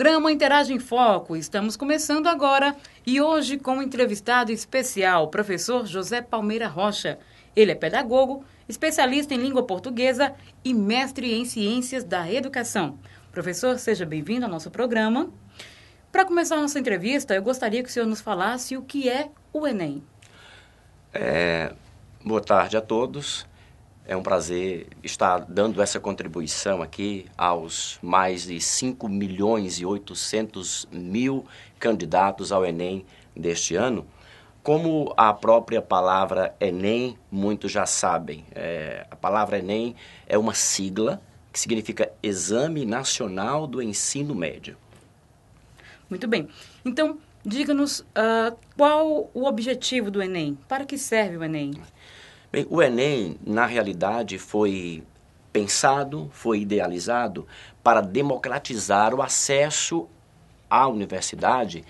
Programa Interage em Foco. Estamos começando agora e hoje com um entrevistado especial, o professor José Palmeira Rocha. Ele é pedagogo, especialista em língua portuguesa e mestre em ciências da educação. Professor, seja bem-vindo ao nosso programa. Para começar a nossa entrevista, eu gostaria que o senhor nos falasse o que é o Enem. Boa tarde a todos. É um prazer estar dando essa contribuição aqui aos mais de 5.800.000 candidatos ao Enem deste ano. Como a própria palavra Enem, muitos já sabem, a palavra Enem é uma sigla que significa Exame Nacional do Ensino Médio. Muito bem. Então, diga-nos qual o objetivo do Enem? Para que serve o Enem? Bem, o Enem, na realidade, foi pensado, foi idealizado para democratizar o acesso à universidade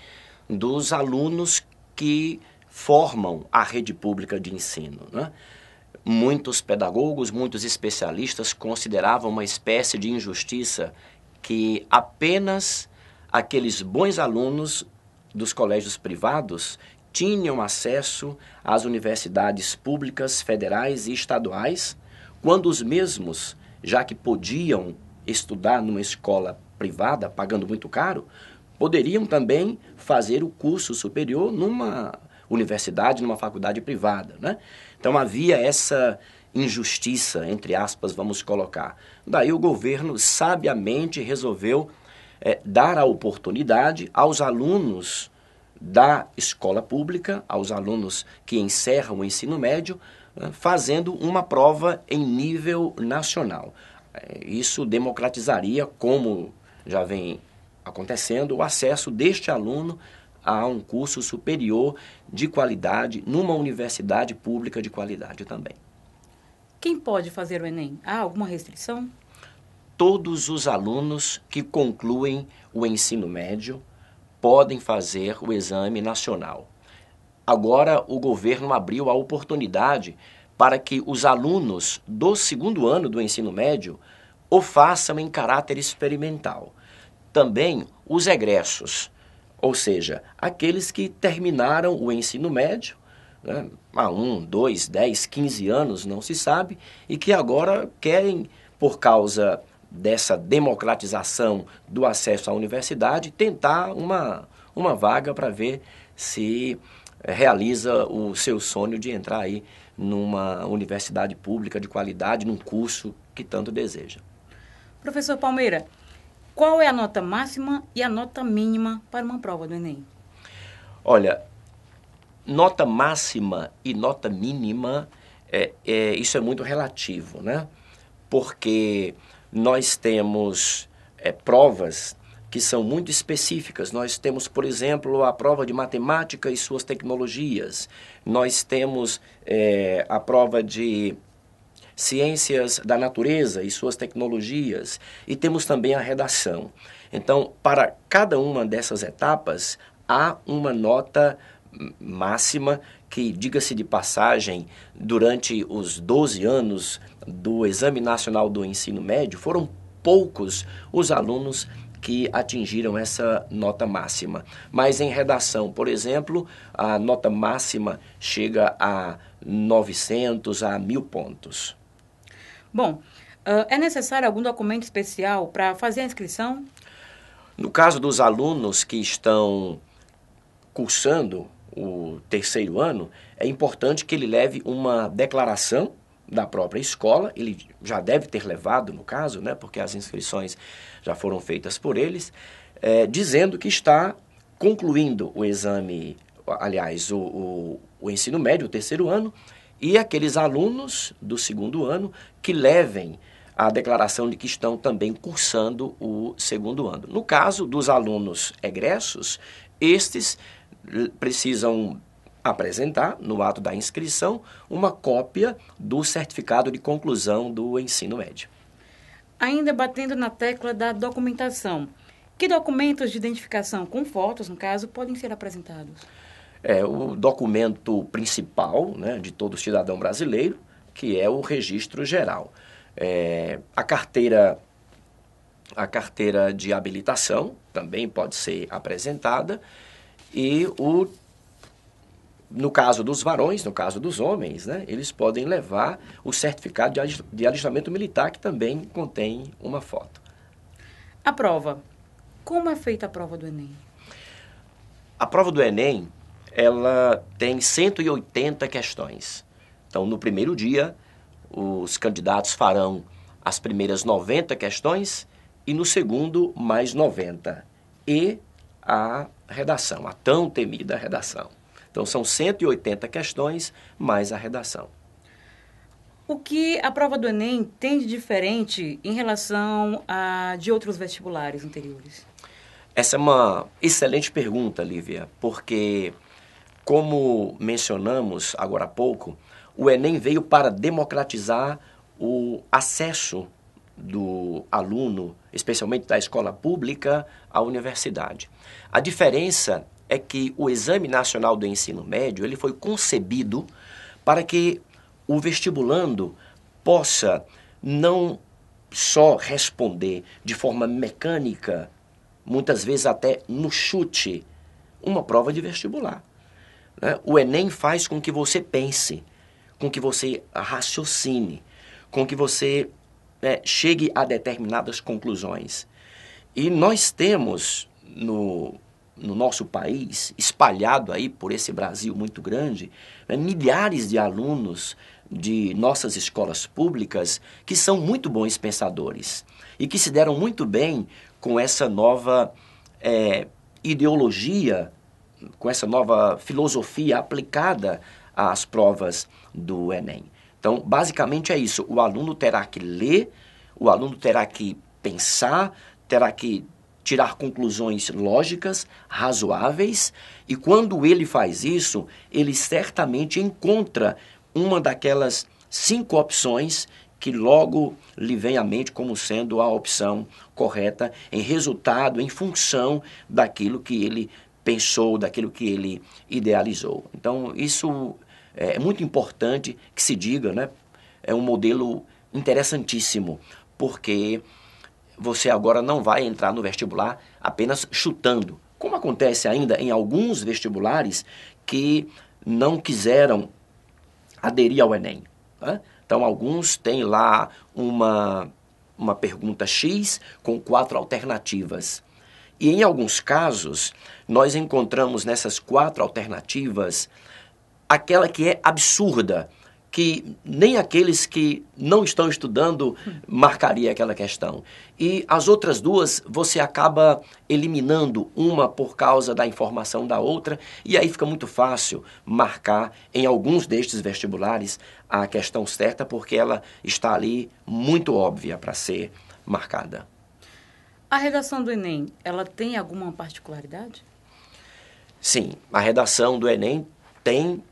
dos alunos que formam a rede pública de ensino, né? Muitos pedagogos, muitos especialistas consideravam uma espécie de injustiça que apenas aqueles bons alunos dos colégios privados tinham acesso às universidades públicas, federais e estaduais, quando os mesmos, já que podiam estudar numa escola privada, pagando muito caro, poderiam também fazer o curso superior numa universidade, numa faculdade privada, né? Então havia essa injustiça, entre aspas, vamos colocar. Daí o governo sabiamente resolveu dar a oportunidade aos alunos da escola pública, aos alunos que encerram o ensino médio, fazendo uma prova em nível nacional. Isso democratizaria, como já vem acontecendo, o acesso deste aluno a um curso superior de qualidade, numa universidade pública de qualidade também. Quem pode fazer o Enem? Há alguma restrição? Todos os alunos que concluem o ensino médio podem fazer o exame nacional. Agora, o governo abriu a oportunidade para que os alunos do segundo ano do ensino médio o façam em caráter experimental. Também os egressos, ou seja, aqueles que terminaram o ensino médio, né, há 1, 2, 10, 15 anos, não se sabe, e que agora querem, por causa dessa democratização do acesso à universidade, tentar uma vaga para ver se realiza o seu sonho de entrar aí numa universidade pública de qualidade, num curso que tanto deseja. Professor Palmeira, qual é a nota máxima e a nota mínima para uma prova do Enem? Olha, nota máxima e nota mínima, isso é muito relativo, né? Porque nós temos provas que são muito específicas. Nós temos, por exemplo, a prova de matemática e suas tecnologias. Nós temos a prova de ciências da natureza e suas tecnologias. E temos também a redação. Então, para cada uma dessas etapas, há uma nota máxima que, diga-se de passagem, durante os 12 anos do Exame Nacional do Ensino Médio, foram poucos os alunos que atingiram essa nota máxima. Mas em redação, por exemplo, a nota máxima chega a 900 a 1.000 pontos. Bom, é necessário algum documento especial para fazer a inscrição? No caso dos alunos que estão cursando o terceiro ano, é importante que ele leve uma declaração da própria escola, ele já deve ter levado, no caso, né, porque as inscrições já foram feitas por eles, dizendo que está concluindo o exame, aliás, o ensino médio, o terceiro ano, e aqueles alunos do segundo ano que levem a declaração de que estão também cursando o segundo ano. No caso dos alunos egressos, estes precisam apresentar, no ato da inscrição, uma cópia do certificado de conclusão do ensino médio. Ainda batendo na tecla da documentação, que documentos de identificação, com fotos, no caso, podem ser apresentados? O documento principal, né, de todo cidadão brasileiro, que é o registro geral. A carteira a carteira de habilitação também pode ser apresentada e no caso dos varões, no caso dos homens, né, eles podem levar o certificado de alistamento militar, que também contém uma foto. A prova. Como é feita a prova do Enem? A prova do Enem, ela tem 180 questões. Então, no primeiro dia, os candidatos farão as primeiras 90 questões e no segundo, mais 90. E a redação, a tão temida redação. Então, são 180 questões mais a redação. O que a prova do Enem tem de diferente em relação a de outros vestibulares anteriores? Essa é uma excelente pergunta, Lívia, porque, como mencionamos agora há pouco, o Enem veio para democratizar o acesso do aluno, especialmente da escola pública, à universidade. A diferença é que o Exame Nacional do Ensino Médio ele foi concebido para que o vestibulando possa não só responder de forma mecânica, muitas vezes até no chute, uma prova de vestibular. Né? O Enem faz com que você pense, com que você raciocine, com que você chegue a determinadas conclusões. E nós temos no nosso país, espalhado aí por esse Brasil muito grande, milhares de alunos de nossas escolas públicas que são muito bons pensadores e que se deram muito bem com essa nova ideologia, com essa nova filosofia aplicada às provas do Enem. Então, basicamente é isso. O aluno terá que ler, o aluno terá que pensar, terá que tirar conclusões lógicas, razoáveis, e quando ele faz isso, ele certamente encontra uma daquelas 5 opções que logo lhe vem à mente como sendo a opção correta em resultado, em função daquilo que ele pensou, daquilo que ele idealizou. Então, isso é muito importante que se diga, né? É um modelo interessantíssimo, porque você agora não vai entrar no vestibular apenas chutando, como acontece ainda em alguns vestibulares que não quiseram aderir ao Enem. Né? Então, alguns têm lá uma pergunta X com 4 alternativas. E, em alguns casos, nós encontramos nessas 4 alternativas aquela que é absurda, que nem aqueles que não estão estudando marcaria aquela questão. E as outras 2, você acaba eliminando uma por causa da informação da outra, e aí fica muito fácil marcar em alguns destes vestibulares a questão certa, porque ela está ali muito óbvia para ser marcada. A redação do Enem, ela tem alguma particularidade? Sim, a redação do Enem tem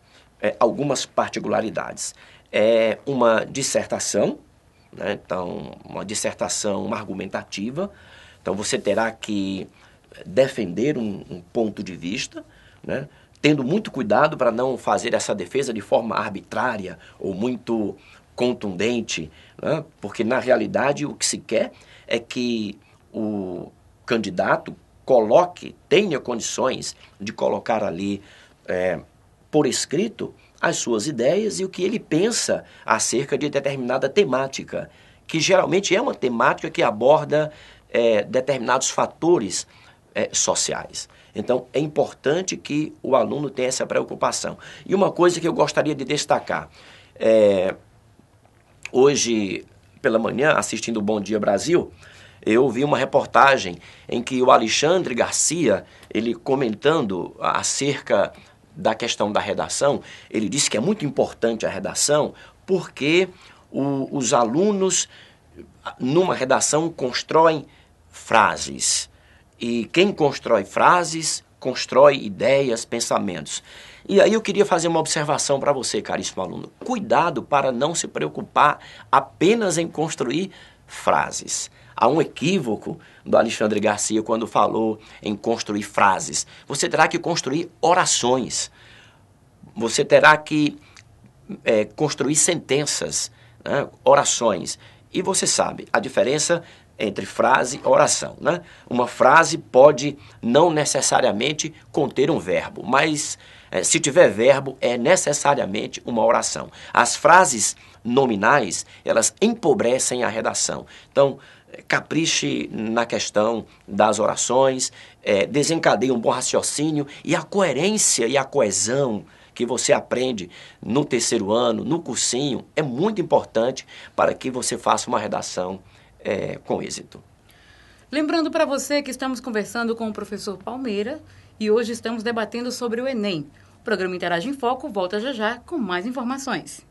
algumas particularidades. É uma dissertação, né? Então, uma dissertação argumentativa. Então, você terá que defender um ponto de vista, né? Tendo muito cuidado para não fazer essa defesa de forma arbitrária ou muito contundente, né? Porque, na realidade, o que se quer é que o candidato tenha condições de colocar ali por escrito as suas ideias e o que ele pensa acerca de determinada temática, que geralmente é uma temática que aborda determinados fatores sociais. Então, é importante que o aluno tenha essa preocupação. E uma coisa que eu gostaria de destacar, hoje pela manhã, assistindo o Bom Dia Brasil, eu vi uma reportagem em que o Alexandre Garcia, ele comentando acerca da questão da redação, ele disse que é muito importante a redação porque os alunos, numa redação, constroem frases. E quem constrói frases, constrói ideias, pensamentos. E aí eu queria fazer uma observação para você, caríssimo aluno. Cuidado para não se preocupar apenas em construir frases. Há um equívoco do Alexandre Garcia quando falou em construir frases. Você terá que construir orações. Você terá que construir sentenças, né? Orações. E você sabe, a diferença entre frase e oração, né? Uma frase pode não necessariamente conter um verbo, mas se tiver verbo, é necessariamente uma oração. As frases nominais, elas empobrecem a redação. Então, capriche na questão das orações, desencadeie um bom raciocínio e a coerência e a coesão que você aprende no terceiro ano, no cursinho, é muito importante para que você faça uma redação com êxito. Lembrando para você que estamos conversando com o professor Palmeira e hoje estamos debatendo sobre o Enem. O programa Interage em Foco volta já já com mais informações.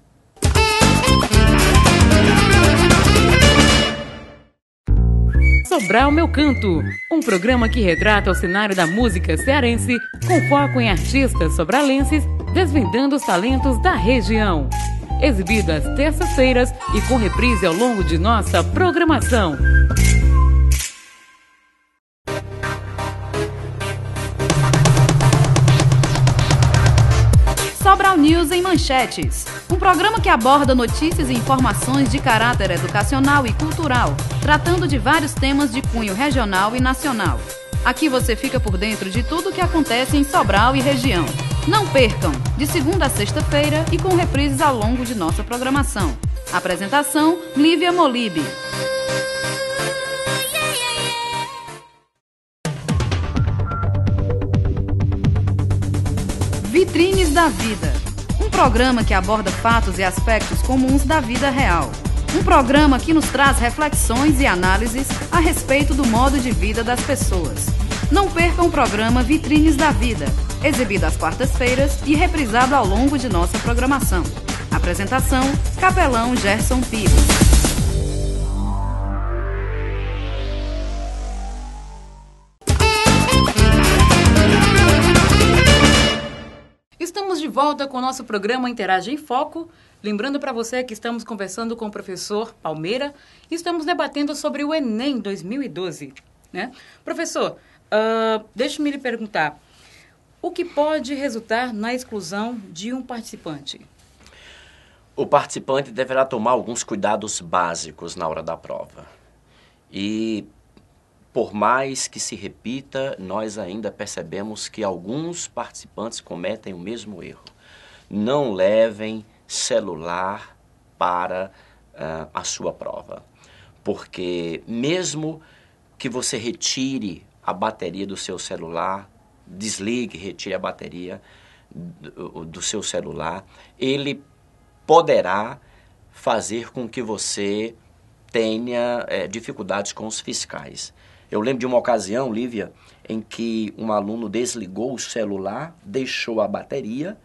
Sobral Meu Canto, um programa que retrata o cenário da música cearense com foco em artistas sobralenses desvendando os talentos da região. Exibido às terças-feiras e com reprise ao longo de nossa programação. Sobral News em Manchetes, um programa que aborda notícias e informações de caráter educacional e cultural, tratando de vários temas de cunho regional e nacional. Aqui você fica por dentro de tudo o que acontece em Sobral e região. Não percam, de segunda a sexta-feira e com reprises ao longo de nossa programação. Apresentação, Lívia Molibe. Vitrines da Vida, um programa que aborda fatos e aspectos comuns da vida real. Um programa que nos traz reflexões e análises a respeito do modo de vida das pessoas. Não percam o programa Vitrines da Vida, exibido às quartas-feiras e reprisado ao longo de nossa programação. Apresentação, Capelão Gerson Pires. Estamos de volta com o nosso programa Interage em Foco. Lembrando para você que estamos conversando com o professor Palmeira e estamos debatendo sobre o Enem 2012. Né? Professor, deixe-me lhe perguntar, o que pode resultar na exclusão de um participante? O participante deverá tomar alguns cuidados básicos na hora da prova. E, por mais que se repita, nós ainda percebemos que alguns participantes cometem o mesmo erro. Não levem celular para a sua prova, porque mesmo que você retire a bateria do seu celular, desligue, retire a bateria do seu celular, ele poderá fazer com que você tenha dificuldades com os fiscais. Eu lembro de uma ocasião, Lívia, em que um aluno desligou o celular, deixou a bateria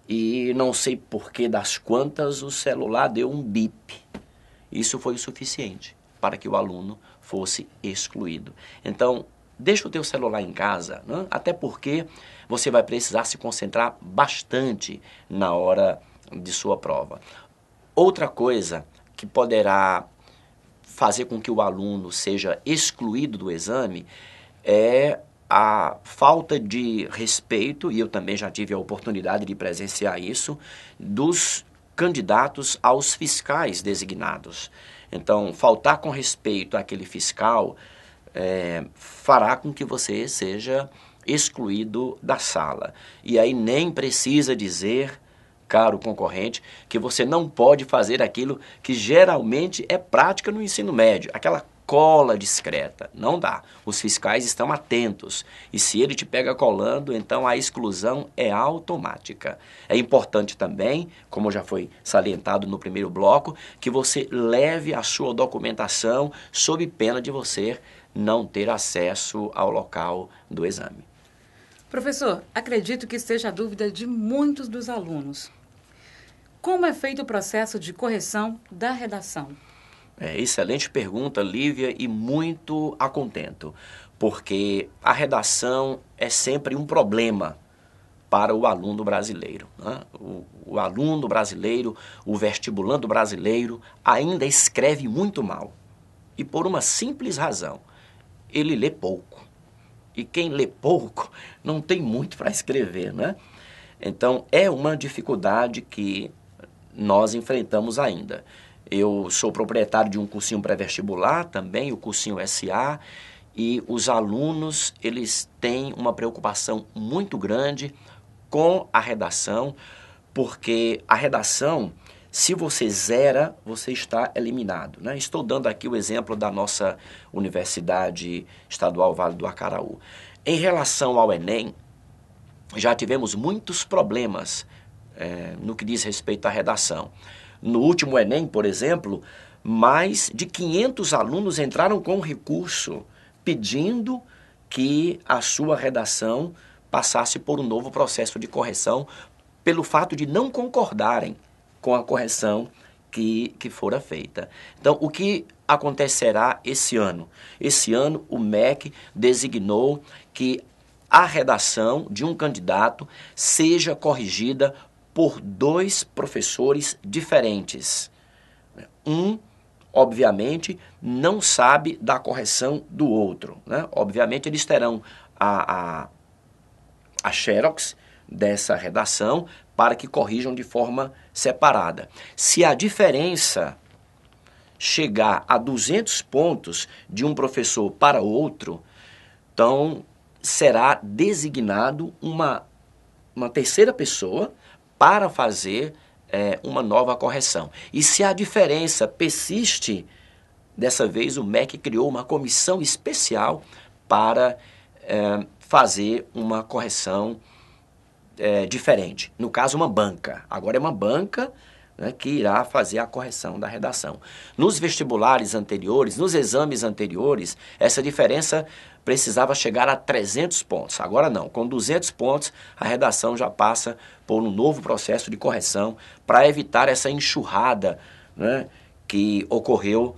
e não sei por que das quantas o celular deu um bip. Isso foi o suficiente para que o aluno fosse excluído. Então, deixa o teu celular em casa, né? Até porque você vai precisar se concentrar bastante na hora de sua prova. Outra coisa que poderá fazer com que o aluno seja excluído do exame é a falta de respeito, e eu também já tive a oportunidade de presenciar isso, dos candidatos aos fiscais designados. Então, faltar com respeito àquele fiscal fará com que você seja excluído da sala. E aí nem precisa dizer, caro concorrente, que você não pode fazer aquilo que geralmente é prática no ensino médio, aquela cola discreta. Não dá. Os fiscais estão atentos. E se ele te pega colando, então a exclusão é automática. É importante também, como já foi salientado no primeiro bloco, que você leve a sua documentação sob pena de você não ter acesso ao local do exame. Professor, acredito que seja a dúvida de muitos dos alunos. Como é feito o processo de correção da redação? Excelente pergunta, Lívia, e muito a contento, porque a redação é sempre um problema para o aluno brasileiro, né? O aluno brasileiro, o vestibulando brasileiro, ainda escreve muito mal. E por uma simples razão, ele lê pouco. E quem lê pouco não tem muito para escrever, né? Então, é uma dificuldade que nós enfrentamos ainda. Eu sou proprietário de um cursinho pré-vestibular também, o cursinho SA, e os alunos, eles têm uma preocupação muito grande com a redação, porque a redação, se você zera, você está eliminado, né? Estou dando aqui o exemplo da nossa Universidade Estadual Vale do Acaraú. Em relação ao Enem, já tivemos muitos problemas no que diz respeito à redação. No último Enem, por exemplo, mais de 500 alunos entraram com recurso pedindo que a sua redação passasse por um novo processo de correção pelo fato de não concordarem com a correção que fora feita. Então, o que acontecerá esse ano? Esse ano, o MEC designou que a redação de um candidato seja corrigida por 2 professores diferentes. Um, obviamente, não sabe da correção do outro, né? Obviamente, eles terão a xerox dessa redação para que corrijam de forma separada. Se a diferença chegar a 200 pontos de um professor para outro, então será designado uma terceira pessoa para fazer uma nova correção. E se a diferença persiste, dessa vez o MEC criou uma comissão especial para fazer uma correção diferente. No caso, uma banca. Agora é uma banca, né, que irá fazer a correção da redação. Nos vestibulares anteriores, nos exames anteriores, essa diferença precisava chegar a 300 pontos. Agora não, com 200 pontos, a redação já passa por um novo processo de correção para evitar essa enxurrada, né, que ocorreu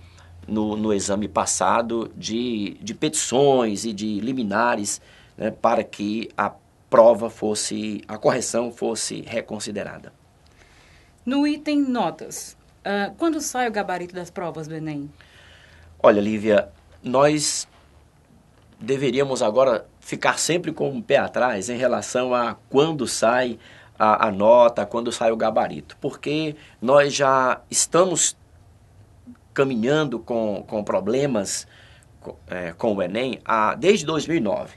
no exame passado de petições e de liminares, né, para que a correção fosse reconsiderada. No item notas, quando sai o gabarito das provas do Enem? Olha, Lívia, nós deveríamos agora ficar sempre com o pé atrás em relação a quando sai a nota, quando sai o gabarito, porque nós já estamos caminhando com problemas com o Enem desde 2009.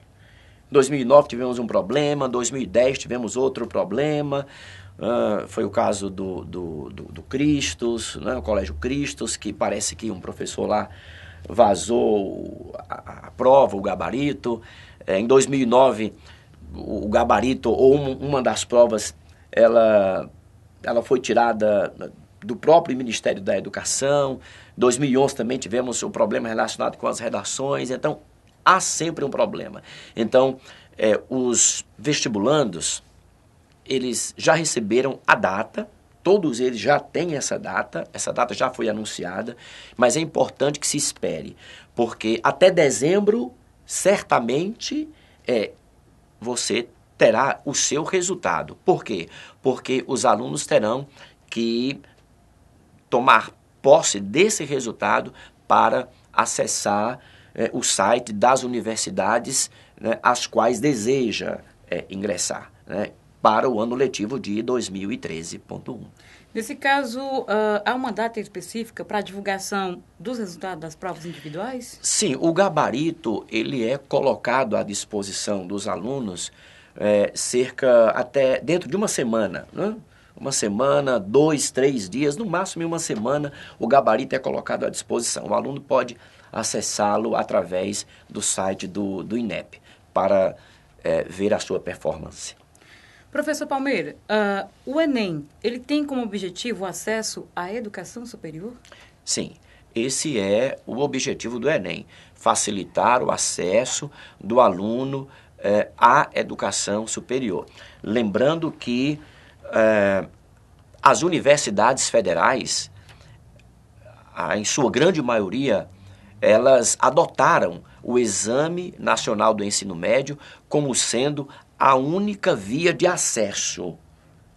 Em 2009 tivemos um problema, em 2010 tivemos outro problema. Foi o caso do Cristos, né, o Colégio Cristos, que parece que um professor lá vazou a prova, o gabarito. Em 2009, o gabarito, ou uma das provas, ela foi tirada do próprio Ministério da Educação. Em 2011 também tivemos o problema relacionado com as redações. Então, há sempre um problema. Então, os vestibulandos, eles já receberam a data, todos eles já têm essa data já foi anunciada, mas é importante que se espere, porque até dezembro, certamente, você terá o seu resultado. Por quê? Porque os alunos terão que tomar posse desse resultado para acessar o site das universidades, né, as quais deseja ingressar, né, para o ano letivo de 2013.1. Nesse caso, há uma data específica para a divulgação dos resultados das provas individuais? Sim, o gabarito ele é colocado à disposição dos alunos até dentro de uma semana, né? Uma semana, 2, 3 dias, no máximo em uma semana, o gabarito é colocado à disposição. O aluno pode acessá-lo através do site do INEP para ver a sua performance. Professor Palmeira, o Enem, ele tem como objetivo o acesso à educação superior? Sim, esse é o objetivo do Enem, facilitar o acesso do aluno à educação superior. Lembrando que as universidades federais, em sua grande maioria, elas adotaram o Exame Nacional do Ensino Médio como sendo a única via de acesso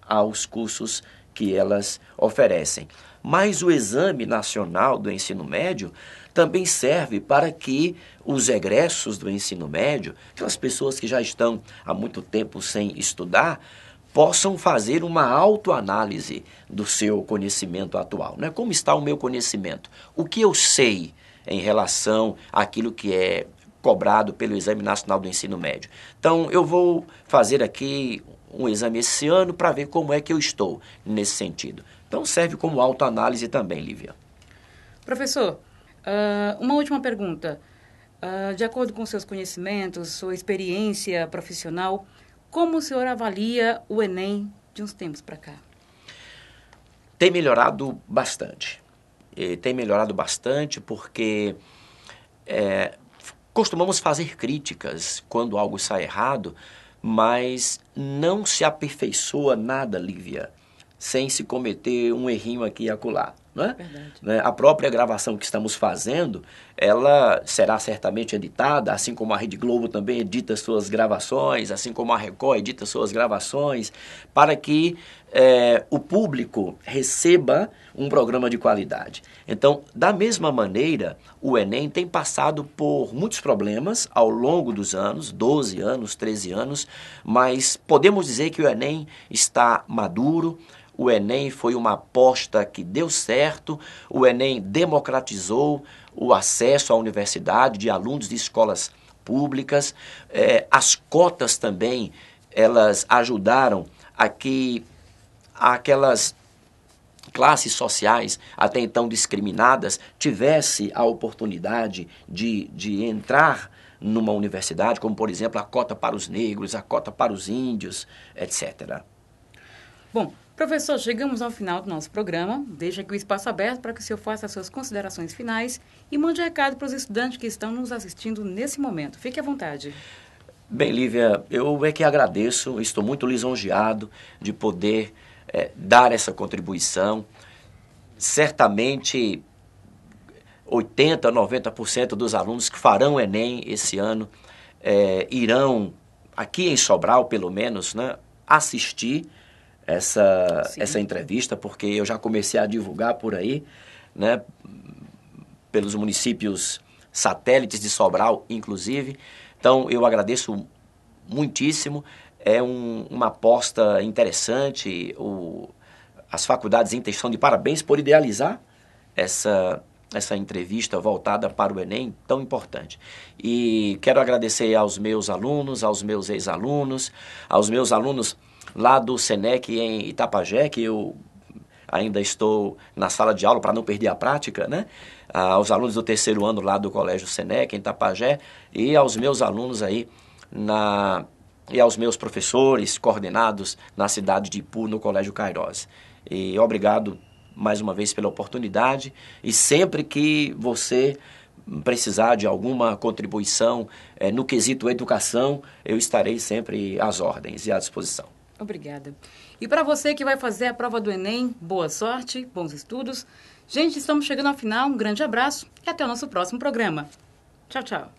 aos cursos que elas oferecem. Mas o Exame Nacional do Ensino Médio também serve para que os egressos do ensino médio, aquelas pessoas que já estão há muito tempo sem estudar, possam fazer uma autoanálise do seu conhecimento atual, né? Como está o meu conhecimento? O que eu sei em relação àquilo que é cobrado pelo Exame Nacional do Ensino Médio? Então, eu vou fazer aqui um exame esse ano para ver como é que eu estou nesse sentido. Então, serve como autoanálise também, Lívia. Professor, uma última pergunta. De acordo com seus conhecimentos, sua experiência profissional, como o senhor avalia o Enem de uns tempos para cá? Tem melhorado bastante. Tem melhorado bastante porque costumamos fazer críticas quando algo sai errado, mas não se aperfeiçoa nada, Lívia, sem se cometer um errinho aqui e acolá. Né? A própria gravação que estamos fazendo, ela será certamente editada, assim como a Rede Globo também edita suas gravações, assim como a Record edita suas gravações, para que o público receba um programa de qualidade. Então, da mesma maneira, o Enem tem passado por muitos problemas ao longo dos anos, 12 anos, 13 anos, mas podemos dizer que o Enem está maduro. O Enem foi uma aposta que deu certo, o Enem democratizou o acesso à universidade de alunos de escolas públicas. As cotas também, elas ajudaram a que aquelas classes sociais até então discriminadas tivesse a oportunidade de entrar numa universidade, como por exemplo a cota para os negros, a cota para os índios, etc. Bom, professor, chegamos ao final do nosso programa. Deixa aqui o espaço aberto para que o senhor faça as suas considerações finais e mande recado para os estudantes que estão nos assistindo nesse momento. Fique à vontade. Bem, Lívia, eu que agradeço, estou muito lisonjeado de poder dar essa contribuição. Certamente 80%, 90% dos alunos que farão o Enem esse ano irão, aqui em Sobral pelo menos, né, assistir essa entrevista, porque eu já comecei a divulgar por aí, né, pelos municípios satélites de Sobral, inclusive. Então, eu agradeço muitíssimo. É uma aposta interessante. As faculdades estão de parabéns por idealizar essa entrevista voltada para o Enem tão importante. E quero agradecer aos meus alunos, aos meus ex-alunos, aos meus alunos lá do SENEC em Itapajé, que eu ainda estou na sala de aula para não perder a prática, né? Aos alunos do terceiro ano lá do Colégio SENEC em Itapajé e aos meus alunos aí e aos meus professores coordenados na cidade de Ipu, no Colégio Cairós. E obrigado mais uma vez pela oportunidade e sempre que você precisar de alguma contribuição no quesito educação, eu estarei sempre às ordens e à disposição. Obrigada. E para você que vai fazer a prova do Enem, boa sorte, bons estudos. Gente, estamos chegando ao final. Um grande abraço e até o nosso próximo programa. Tchau, tchau.